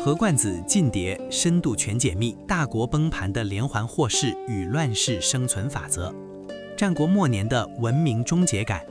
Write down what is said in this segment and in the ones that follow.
何冠子进谍深度全解密大国崩盘的连环祸事与乱世生存法则，战国末年的文明终结感。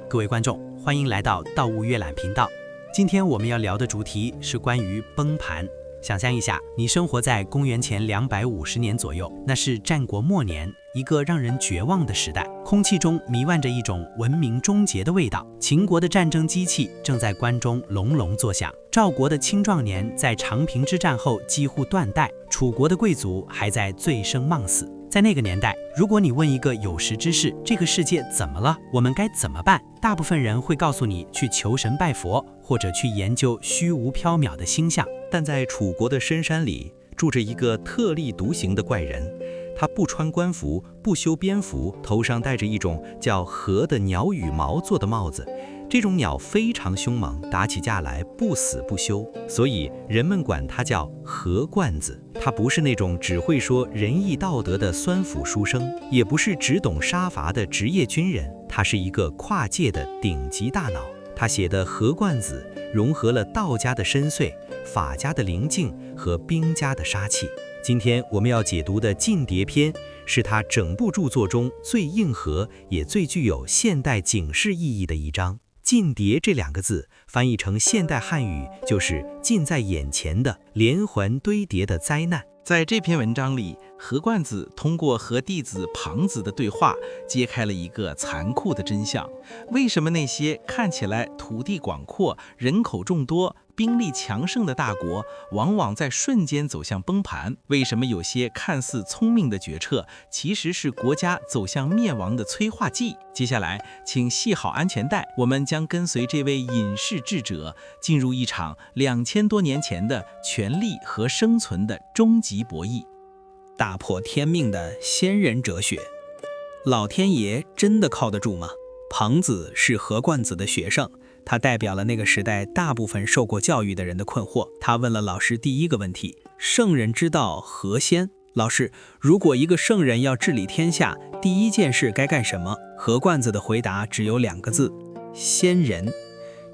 各位观众，欢迎来到盗物阅览频道。今天我们要聊的主题是关于崩盘。想象一下，你生活在公元前250年左右，那是战国末年，一个让人绝望的时代。空气中弥漫着一种文明终结的味道。秦国的战争机器正在关中隆隆作响，赵国的青壮年在长平之战后几乎断代，楚国的贵族还在醉生梦死。在那个年代，如果你问一个有识之士，这个世界怎么了？我们该怎么办？大部分人会告诉你去求神拜佛，或者去研究虚无缥缈的星象。但在楚国的深山里，住着一个特立独行的怪人。他不穿官服，不修边幅，头上戴着一种叫禾的鸟羽毛做的帽子。这种鸟非常凶猛，打起架来不死不休，所以人们管他叫禾冠子。他不是那种只会说仁义道德的酸腐书生，也不是只懂杀伐的职业军人，他是一个跨界的顶级大脑。他写的《禾冠子》融合了道家的深邃、法家的灵境和兵家的杀气。今天我们要解读的《进谍篇》是他整部著作中最硬核也最具有现代警示意义的一章。进谍这两个字翻译成现代汉语就是近在眼前的连环堆叠的灾难。在这篇文章里，何冠子通过和弟子庞子的对话，揭开了一个残酷的真相：为什么那些看起来土地广阔、人口众多、兵力强盛的大国，往往在瞬间走向崩盘？为什么有些看似聪明的决策，其实是国家走向灭亡的催化剂？接下来，请系好安全带，我们将跟随这位隐士智者，进入一场2000多年前的权力和生存的终极博弈。打破天命的先人哲学，老天爷真的靠得住吗？庞子是何冠子的学生，他代表了那个时代大部分受过教育的人的困惑。他问了老师第一个问题：圣人之道何先？老师，如果一个圣人要治理天下，第一件事该干什么？何冠子的回答只有2个字：先人。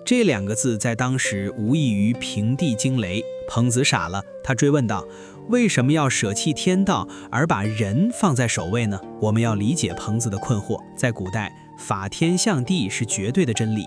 这2个字在当时无异于平地惊雷。彭子傻了，他追问道：为什么要舍弃天道而把人放在首位呢？我们要理解彭子的困惑。在古代，法天象地是绝对的真理，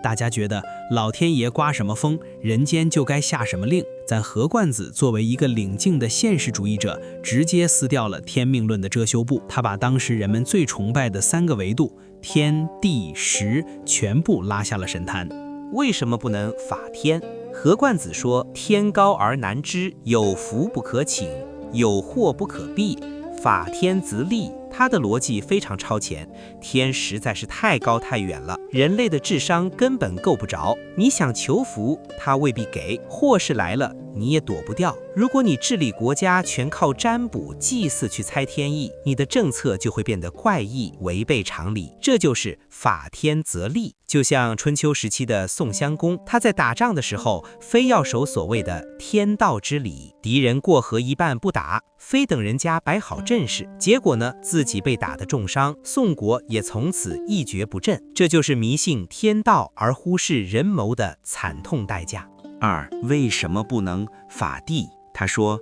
大家觉得老天爷刮什么风，人间就该下什么令。但何冠子作为一个领境的现实主义者，直接撕掉了天命论的遮羞布。他把当时人们最崇拜的3个维度天地时全部拉下了神坛。为什么不能法天？何冠子说：天高而难知，有福不可请，有祸不可避，法天则立。他的逻辑非常超前，天实在是太高太远了，人类的智商根本够不着。你想求福，他未必给；祸事来了，你也躲不掉。如果你治理国家全靠占卜、祭祀去猜天意，你的政策就会变得怪异，违背常理。这就是法天则立。就像春秋时期的宋襄公，他在打仗的时候，非要守所谓的天道之理，敌人过河一半不打，非等人家摆好阵势。结果呢，自己被打得重伤，宋国也从此一蹶不振。这就是迷信天道而忽视人谋的惨痛代价。2. 为什么不能法地？他说：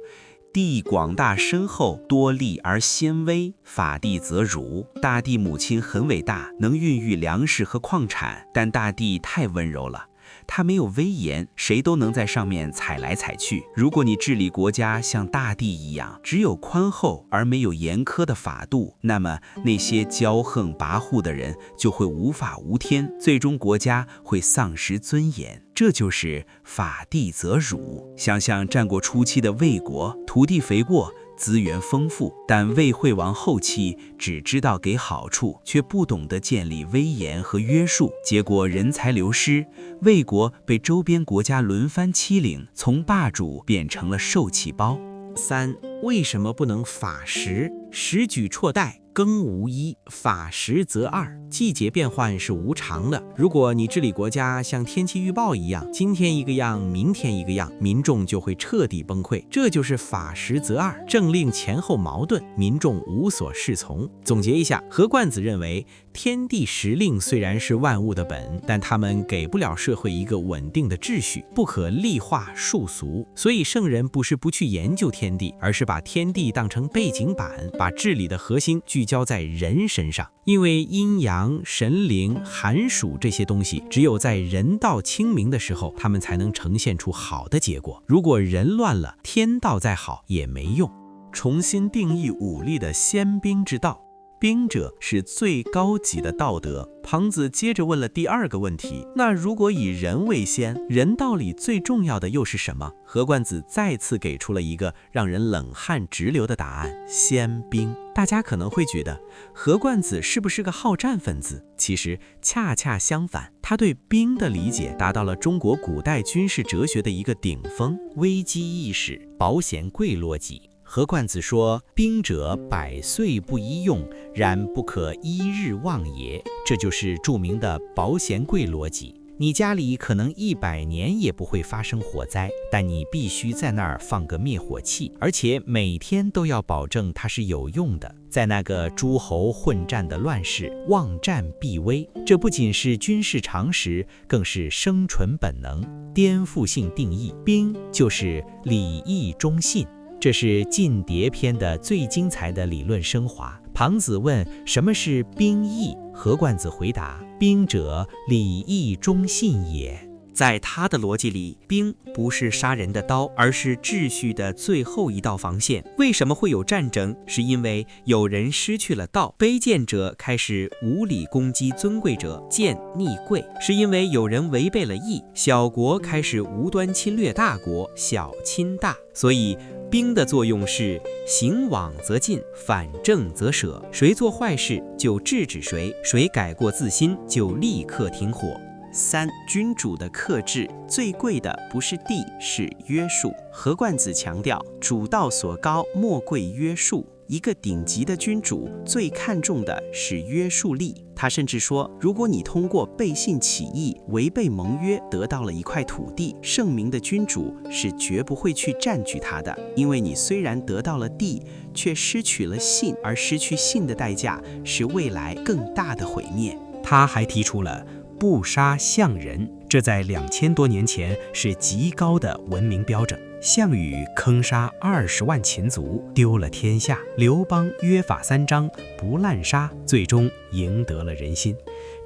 地广大深厚，多利而纤微，法地则辱。大地母亲很伟大，能孕育粮食和矿产，但大地太温柔了，它没有威严，谁都能在上面踩来踩去。如果你治理国家像大地一样，只有宽厚而没有严苛的法度，那么那些骄横跋扈的人就会无法无天，最终国家会丧失尊严。这就是法地则辱。想想战国初期的魏国，土地肥沃，资源丰富，但魏惠王后期只知道给好处，却不懂得建立威严和约束，结果人才流失，魏国被周边国家轮番欺凌，从霸主变成了受气包。3. 为什么不能法时？时举绰带，耕无一，法时则二。季节变换是无常的，如果你治理国家像天气预报一样，今天一个样，明天一个样，民众就会彻底崩溃。这就是法时则二，政令前后矛盾，民众无所适从。总结一下，何冠子认为，天地时令虽然是万物的本，但他们给不了社会一个稳定的秩序，不可立化束俗。所以圣人不是不去研究天地，而是把天地当成背景板，把治理的核心聚焦在人身上。因为阴阳、神灵、寒暑这些东西，只有在人道清明的时候，他们才能呈现出好的结果。如果人乱了，天道再好也没用。重新定义武力的先兵之道，兵者是最高级的道德。庞子接着问了第二个问题，那如果以人为先，人道里最重要的又是什么？何冠子再次给出了一个让人冷汗直流的答案：先兵。大家可能会觉得何冠子是不是个好战分子？其实恰恰相反，他对兵的理解达到了中国古代军事哲学的一个顶峰。危机意识，保险柜逻辑。何冠子说：“兵者，百岁不一用，然不可一日忘也。”这就是著名的保险柜逻辑。你家里可能100年也不会发生火灾，但你必须在那儿放个灭火器，而且每天都要保证它是有用的。在那个诸侯混战的乱世，忘战必危。这不仅是军事常识，更是生存本能。颠覆性定义，兵就是礼义忠信。这是《晋谍篇》的最精彩的理论升华。庞子问什么是兵义，何冠子回答：兵者，礼义忠信也。在他的逻辑里，兵不是杀人的刀，而是秩序的最后一道防线。为什么会有战争？是因为有人失去了道，卑贱者开始无理攻击尊贵者，贱逆贵；是因为有人违背了义，小国开始无端侵略大国，小侵大。所以兵的作用是行往则进，反正则舍。谁做坏事就制止谁，谁改过自新就立刻停火。3. 君主的克制，最贵的不是地，是约束。何冠子强调，主道所高，莫贵约束。一个顶级的君主最看重的是约束力。他甚至说，如果你通过背信起义、违背盟约得到了一块土地，圣明的君主是绝不会去占据它的，因为你虽然得到了地，却失去了信，而失去信的代价是未来更大的毁灭。他还提出了不杀象人，这在2000多年前是极高的文明标准。项羽坑杀20万秦族，丢了天下；刘邦约法3章，不滥杀，最终赢得了人心。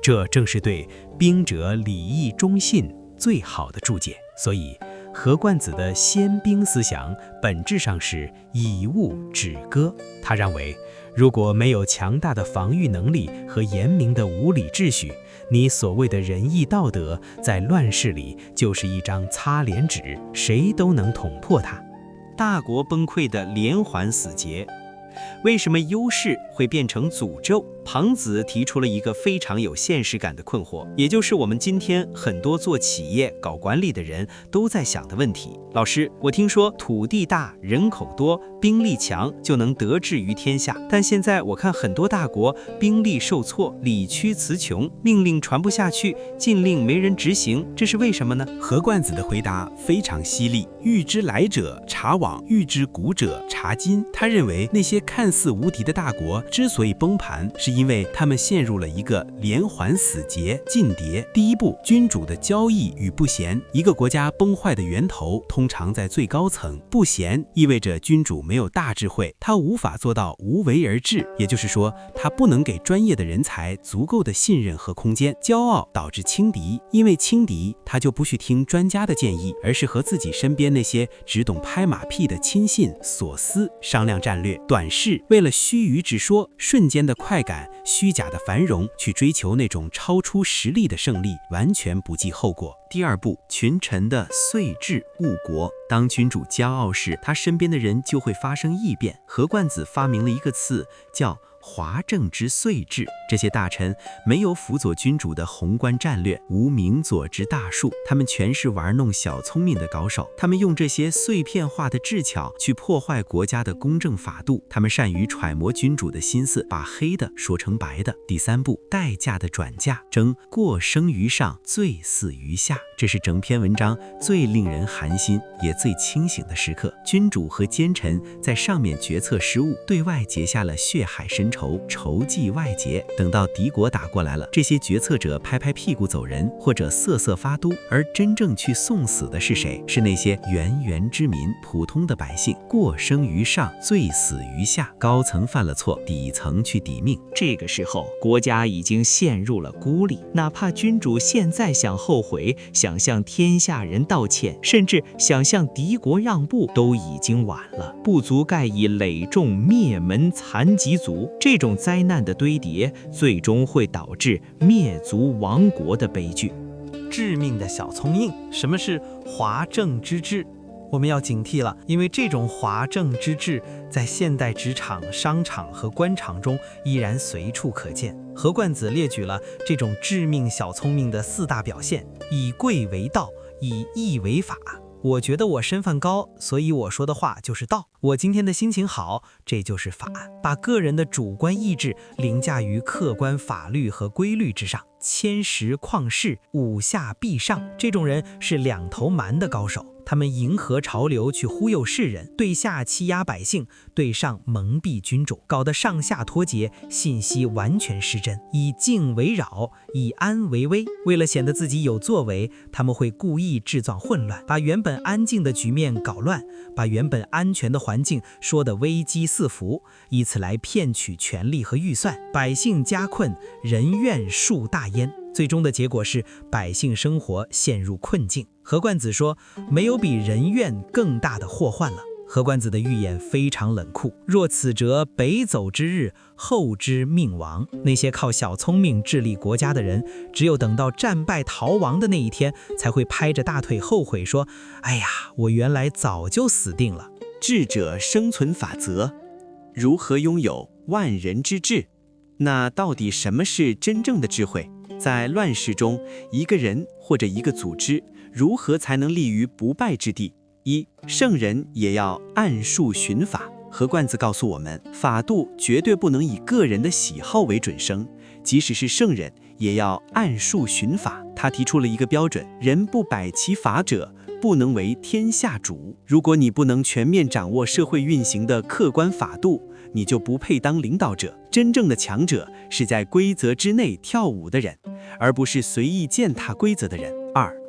这正是对兵者礼义忠信最好的注解。所以何冠子的先兵思想本质上是以物止戈。他认为，如果没有强大的防御能力和严明的武理秩序，你所谓的仁义道德在乱世里就是一张擦脸纸，谁都能捅破它。大国崩溃的连环死结，为什么优势会变成诅咒？庞子提出了一个非常有现实感的困惑，也就是我们今天很多做企业、搞管理的人都在想的问题。老师，我听说土地大、人口多、兵力强就能得志于天下，但现在我看很多大国兵力受挫，理屈词穷，命令传不下去，禁令没人执行，这是为什么呢？何冠子的回答非常犀利，欲知来者察往，欲知古者察今。他认为那些看似无敌的大国之所以崩盘，是因为他们陷入了一个连环死结。晋谍第一步，君主的骄逸与不贤。一个国家崩坏的源头通常在最高层，不贤意味着君主没有大智慧，他无法做到无为而治，也就是说，他不能给专业的人才足够的信任和空间。骄傲导致轻敌，因为轻敌，他就不去听专家的建议，而是和自己身边那些只懂拍马屁的亲信所思商量战略。短视，为了须臾之说，瞬间的快感，虚假的繁荣，去追求那种超出实力的胜利，完全不计后果。第二步，群臣的遂治误国。当君主骄傲时，他身边的人就会发生异变。何冠子发明了一个词，叫华正之岁至。这些大臣没有辅佐君主的宏观战略，无明佐之大术，他们全是玩弄小聪明的高手。他们用这些碎片化的智巧去破坏国家的公正法度，他们善于揣摩君主的心思，把黑的说成白的。第三步，代价的转嫁，争过生于上，罪肆于下。这是整篇文章最令人寒心也最清醒的时刻。君主和奸臣在上面决策失误，对外结下了血海深仇，仇迹外结。等到敌国打过来了，这些决策者拍拍屁股走人，或者瑟瑟发嘟。而真正去送死的是谁？是那些源源之民，普通的百姓。过生于上，罪死于下。高层犯了错，底层去抵命。这个时候，国家已经陷入了孤立，哪怕君主现在想后悔，想向天下人道歉，甚至想向敌国让步，都已经晚了。不足盖以累众，灭门残疾族。这种灾难的堆叠，最终会导致灭族亡国的悲剧。致命的小聪明，什么是华正之治？我们要警惕了，因为这种华正之治在现代职场、商场和官场中依然随处可见。何冠子列举了这种致命小聪明的4大表现：以贵为道，以义为法。我觉得我身份高，所以我说的话就是道。我今天的心情好，这就是法。把个人的主观意志凌驾于客观法律和规律之上，谦实旷世，五下必上。这种人是两头蛮的高手。他们迎合潮流去忽悠世人，对下欺压百姓，对上蒙蔽君主，搞得上下脱节，信息完全失真。以静为扰，以安为危。为了显得自己有作为，他们会故意制造混乱，把原本安静的局面搞乱，把原本安全的环境说得危机四伏，以此来骗取权力和预算。百姓家困，人怨数大焉。最终的结果是百姓生活陷入困境。何冠子说，没有比人怨更大的祸患了。何冠子的预言非常冷酷，若此折北走之日，后之命亡。那些靠小聪明治理国家的人，只有等到战败逃亡的那一天，才会拍着大腿后悔说，哎呀，我原来早就死定了。智者生存法则，如何拥有万人之智？那到底什么是真正的智慧？在乱世中，一个人或者一个组织如何才能立于不败之地？圣人也要按数循法。何冠子告诉我们，法度绝对不能以个人的喜好为准绳，即使是圣人也要按数循法。他提出了一个标准：人不摆其法者，不能为天下主。如果你不能全面掌握社会运行的客观法度，你就不配当领导者。真正的强者是在规则之内跳舞的人，而不是随意践踏规则的人。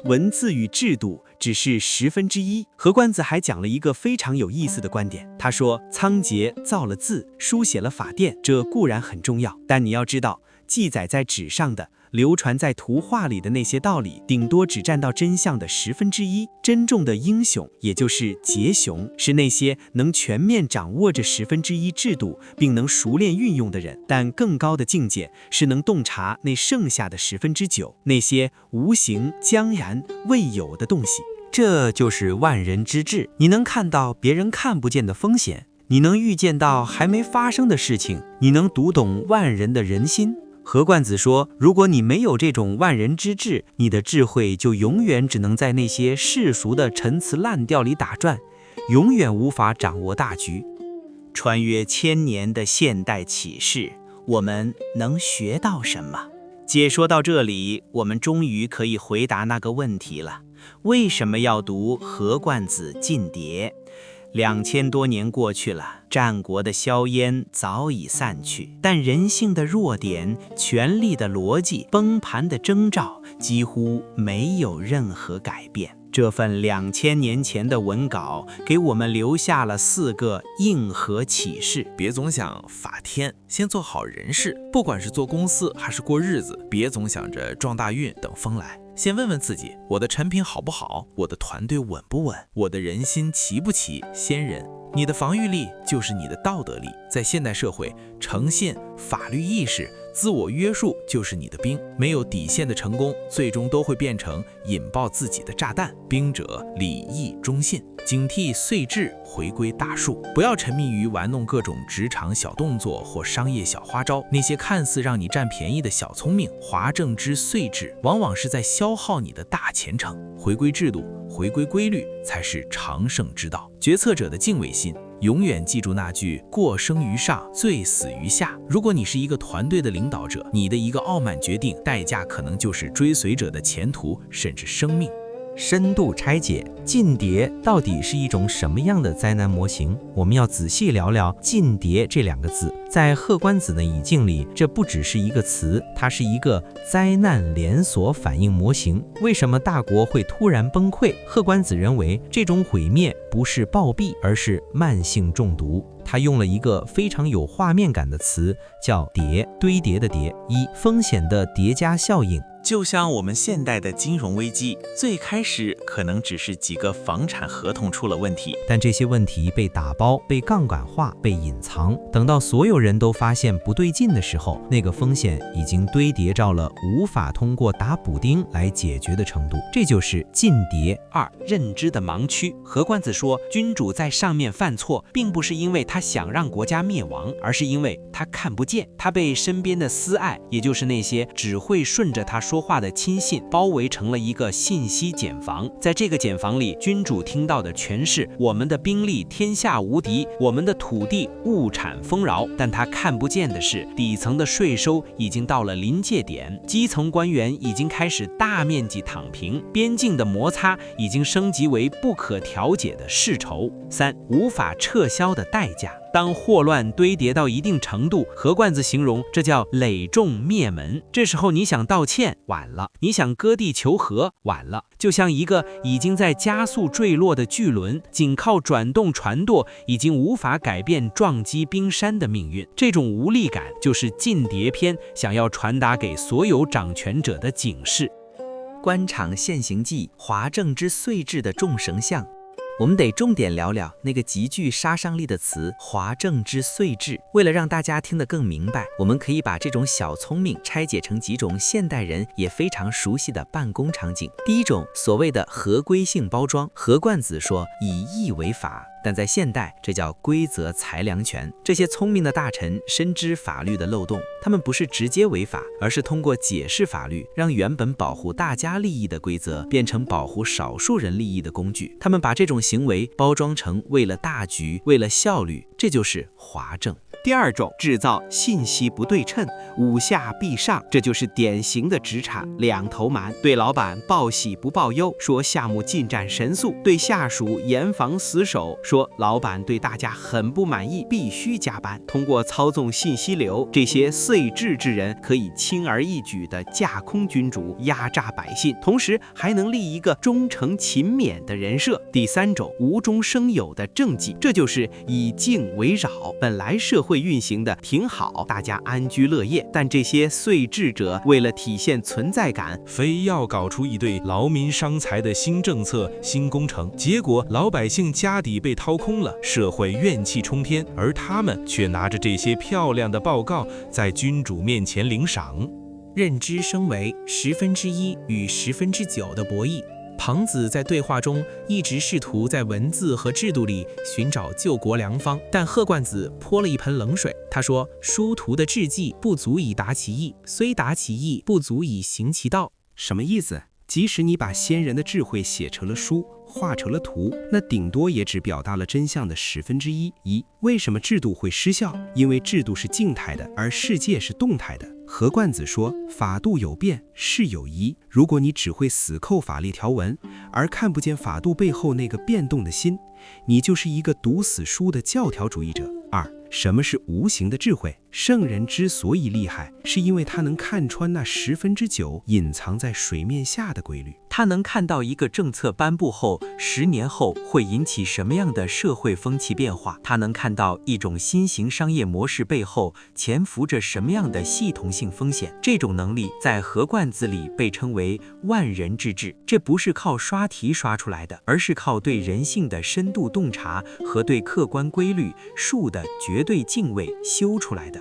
文字与制度只是1/10。何冠子还讲了一个非常有意思的观点，他说，仓颉造了字，书写了法典，这固然很重要，但你要知道，记载在纸上的，流传在图画里的那些道理，顶多只占到真相的1/10。真正的英雄，也就是杰雄，是那些能全面掌握着1/10制度，并能熟练运用的人。但更高的境界是能洞察那剩下的9/10，那些无形、将然、未有的东西。这就是万人之智。你能看到别人看不见的风险，你能预见到还没发生的事情，你能读懂万人的人心。何冠子说，如果你没有这种万人之智，你的智慧就永远只能在那些世俗的陈词滥调里打转，永远无法掌握大局。穿越1000年的现代启示，我们能学到什么？解说到这里，我们终于可以回答那个问题了：为什么要读何冠子进牒？2000多年过去了，战国的硝烟早已散去，但人性的弱点、权力的逻辑、崩盘的征兆几乎没有任何改变。这份2000年前的文稿给我们留下了4个硬核启示：别总想法天，先做好人事，不管是做公司还是过日子，别总想着撞大运等风来。先问问自己，我的产品好不好？我的团队稳不稳？我的人心齐不齐？先人，你的防御力就是你的道德力。在现代社会，诚信、法律意识自我约束就是你的兵，没有底线的成功，最终都会变成引爆自己的炸弹。兵者，礼义忠信，警惕碎志，回归大数。不要沉迷于玩弄各种职场小动作或商业小花招，那些看似让你占便宜的小聪明，华正之碎志，往往是在消耗你的大前程。回归制度，回归规律，才是长胜之道。决策者的敬畏心，永远记住那句过生于上，罪死于下。如果你是一个团队的领导者，你的一个傲慢决定，代价可能就是追随者的前途，甚至生命。深度拆解近谍到底是一种什么样的灾难模型？我们要仔细聊聊近谍这两个字。在贺官子的语境里，这不只是一个词，它是一个灾难连锁反应模型。为什么大国会突然崩溃？贺官子认为这种毁灭不是暴毙，而是慢性中毒。他用了一个非常有画面感的词，叫叠，堆叠的叠。风险的叠加效应。就像我们现代的金融危机，最开始可能只是几个房产合同出了问题，但这些问题被打包、被杠杆化、被隐藏，等到所有人都发现不对劲的时候，那个风险已经堆叠到了无法通过打补丁来解决的程度。这就是近谍。认知的盲区。何冠子说，君主在上面犯错，并不是因为他想让国家灭亡，而是因为他看不见，他被身边的私爱，也就是那些只会顺着他说话的亲信包围成了一个信息茧房。在这个茧房里，君主听到的全是我们的兵力天下无敌，我们的土地物产丰饶，但他看不见的是，底层的税收已经到了临界点，基层官员已经开始大面积躺平，边境的摩擦已经升级为不可调解的世仇。无法撤销的代价。当祸乱堆叠到一定程度，何冠子形容这叫累众灭门。这时候你想道歉，晚了；你想割地求和，晚了。就像一个已经在加速坠落的巨轮，仅靠转动船舵，已经无法改变撞击冰山的命运。这种无力感，就是近谍篇想要传达给所有掌权者的警示。官场现形记，华正之碎志的众神像。我们得重点聊聊那个极具杀伤力的词“华正之碎志”。为了让大家听得更明白，我们可以把这种小聪明拆解成几种现代人也非常熟悉的办公场景。第一种，所谓的合规性包装。何冠子说，以义为法。但在现代，这叫规则裁量权。这些聪明的大臣深知法律的漏洞，他们不是直接违法，而是通过解释法律，让原本保护大家利益的规则变成保护少数人利益的工具。他们把这种行为包装成为了大局，为了效率，这就是华正。第二种，制造信息不对称，五下必上，这就是典型的职场两头瞒。对老板报喜不报忧，说项目进展神速；对下属严防死守，说老板对大家很不满意，必须加班。通过操纵信息流，这些碎志之人可以轻而易举地架空君主，压榨百姓，同时还能立一个忠诚勤勉的人设。第三种，无中生有的政绩，这就是以静为扰。本来社会运行的挺好，大家安居乐业，但这些碎志者为了体现存在感，非要搞出一对劳民伤财的新政策、新工程，结果老百姓家底被掏空了，社会怨气冲天，而他们却拿着这些漂亮的报告在君主面前领赏。认知升为1/10与9%的博弈。庞子在对话中一直试图在文字和制度里寻找救国良方，但贺冠子泼了一盆冷水。他说，殊途的志计不足以达其意，虽达其意，不足以行其道。什么意思？即使你把先人的智慧写成了书，画成了图，那顶多也只表达了真相的1/10。为什么制度会失效？因为制度是静态的，而世界是动态的。何冠子说，法度有变，事有宜。如果你只会死扣法律条文，而看不见法度背后那个变动的心，你就是一个读死书的教条主义者。什么是无形的智慧？圣人之所以厉害，是因为他能看穿那9%隐藏在水面下的规律。他能看到一个政策颁布后10年后会引起什么样的社会风气变化，他能看到一种新型商业模式背后潜伏着什么样的系统性风险。这种能力在何冠子里被称为万人之智。这不是靠刷题刷出来的，而是靠对人性的深度洞察和对客观规律数的绝对敬畏修出来的。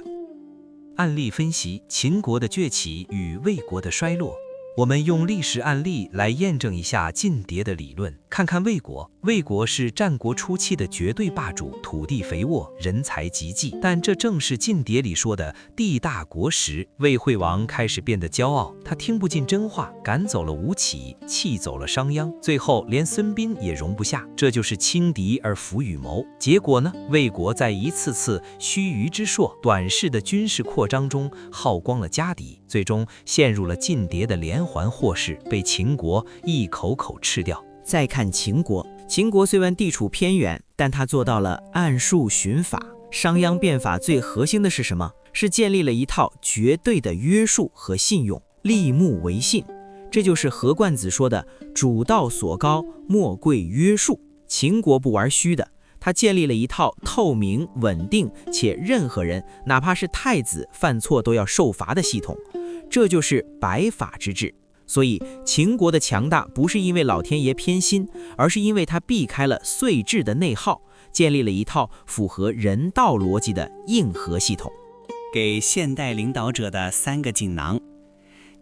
案例分析秦国的崛起与魏国的衰落。我们用历史案例来验证一下晋谍的理论。看看魏国，魏国是战国初期的绝对霸主，土地肥沃，人才济济。但这正是晋谍里说的地大国时，魏惠王开始变得骄傲，他听不进真话，赶走了吴起，气走了商鞅，最后连孙膑也容不下。这就是轻敌而服羽谋。结果呢，魏国在一次次须臾之硕、短视的军事扩张中耗光了家底，最终陷入了晋谍的连环祸事，被秦国一口口吃掉。再看秦国，秦国虽然地处偏远，但他做到了按数循法。商鞅变法最核心的是什么？是建立了一套绝对的约束和信用，立木为信。这就是何冠子说的“主道所高，莫贵约束”。秦国不玩虚的，他建立了一套透明、稳定且任何人，哪怕是太子犯错都要受罚的系统。这就是百法之治。所以秦国的强大不是因为老天爷偏心，而是因为他避开了岁制的内耗，建立了一套符合人道逻辑的硬核系统。给现代领导者的3个锦囊。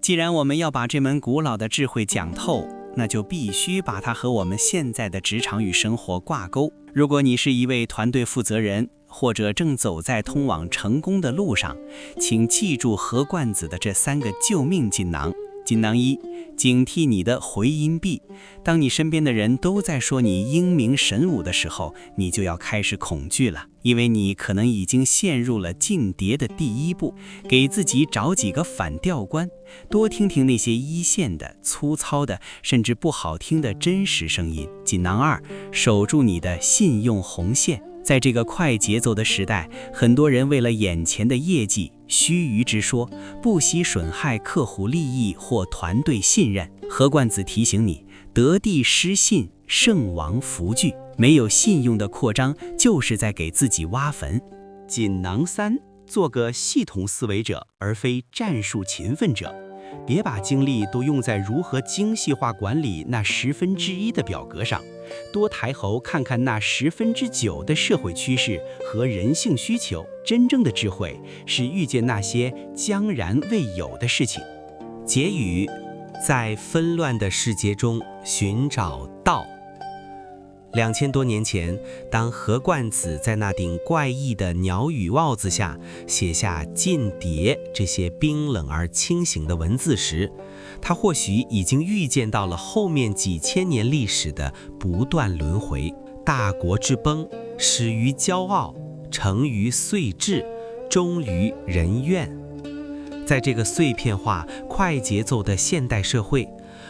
既然我们要把这门古老的智慧讲透，那就必须把它和我们现在的职场与生活挂钩。如果你是一位团队负责人，或者正走在通往成功的路上，请记住何冠子的这3个救命锦囊。锦囊1，警惕你的回音壁。当你身边的人都在说你英明神武的时候，你就要开始恐惧了，因为你可能已经陷入了晋谍的第1步。给自己找几个反调关，多听听那些一线的、粗糙的，甚至不好听的真实声音。锦囊2，守住你的信用红线。在这个快节奏的时代，很多人为了眼前的业绩须臾之说，不惜损害客户利益或团队信任。何冠子提醒你，得地失信，圣王弗惧。没有信用的扩张，就是在给自己挖坟。锦囊3，做个系统思维者，而非战术勤奋者。别把精力都用在如何精细化管理那1/10的表格上，多抬头看看那9%的社会趋势和人性需求。真正的智慧是遇见那些将然未有的事情。结语：在纷乱的世界中寻找道。2000多年前，当何冠子在那顶怪异的鸟羽帽子下写下晋谍这些冰冷而清醒的文字时，他或许已经预见到了后面几千年历史的不断轮回。大国之崩，始于骄傲，成于岁制，终于人怨。在这个碎片化、快节奏的现代社会，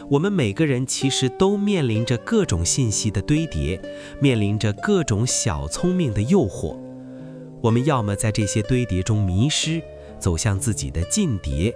我们每个人其实都面临着各种信息的堆叠，面临着各种小聪明的诱惑。我们要么在这些堆叠中迷失，走向自己的晋谍，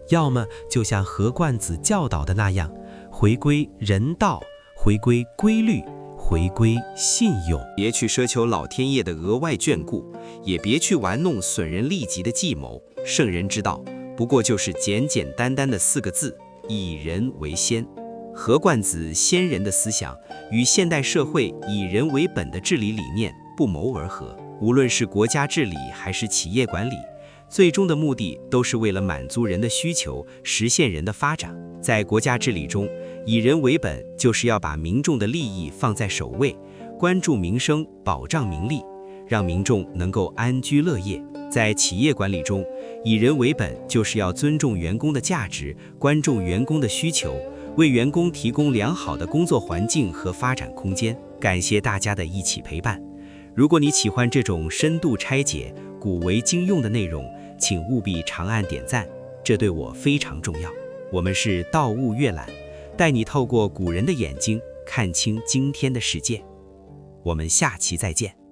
要么就像何冠子教导的那样，回归人道，回归规律，回归信用。别去奢求老天爷的额外眷顾，也别去玩弄损人利己的计谋。圣人之道，不过就是简简单单的4个字：以人为先。何冠子先人的思想与现代社会以人为本的治理理念不谋而合。无论是国家治理还是企业管理，最终的目的都是为了满足人的需求，实现人的发展。在国家治理中，以人为本就是要把民众的利益放在首位，关注民生，保障民利，让民众能够安居乐业。在企业管理中，以人为本就是要尊重员工的价值，关注员工的需求，为员工提供良好的工作环境和发展空间。感谢大家的一起陪伴。如果你喜欢这种深度拆解、古为今用的内容，请务必长按点赞，这对我非常重要。我们是道物阅览，带你透过古人的眼睛看清今天的世界。我们下期再见。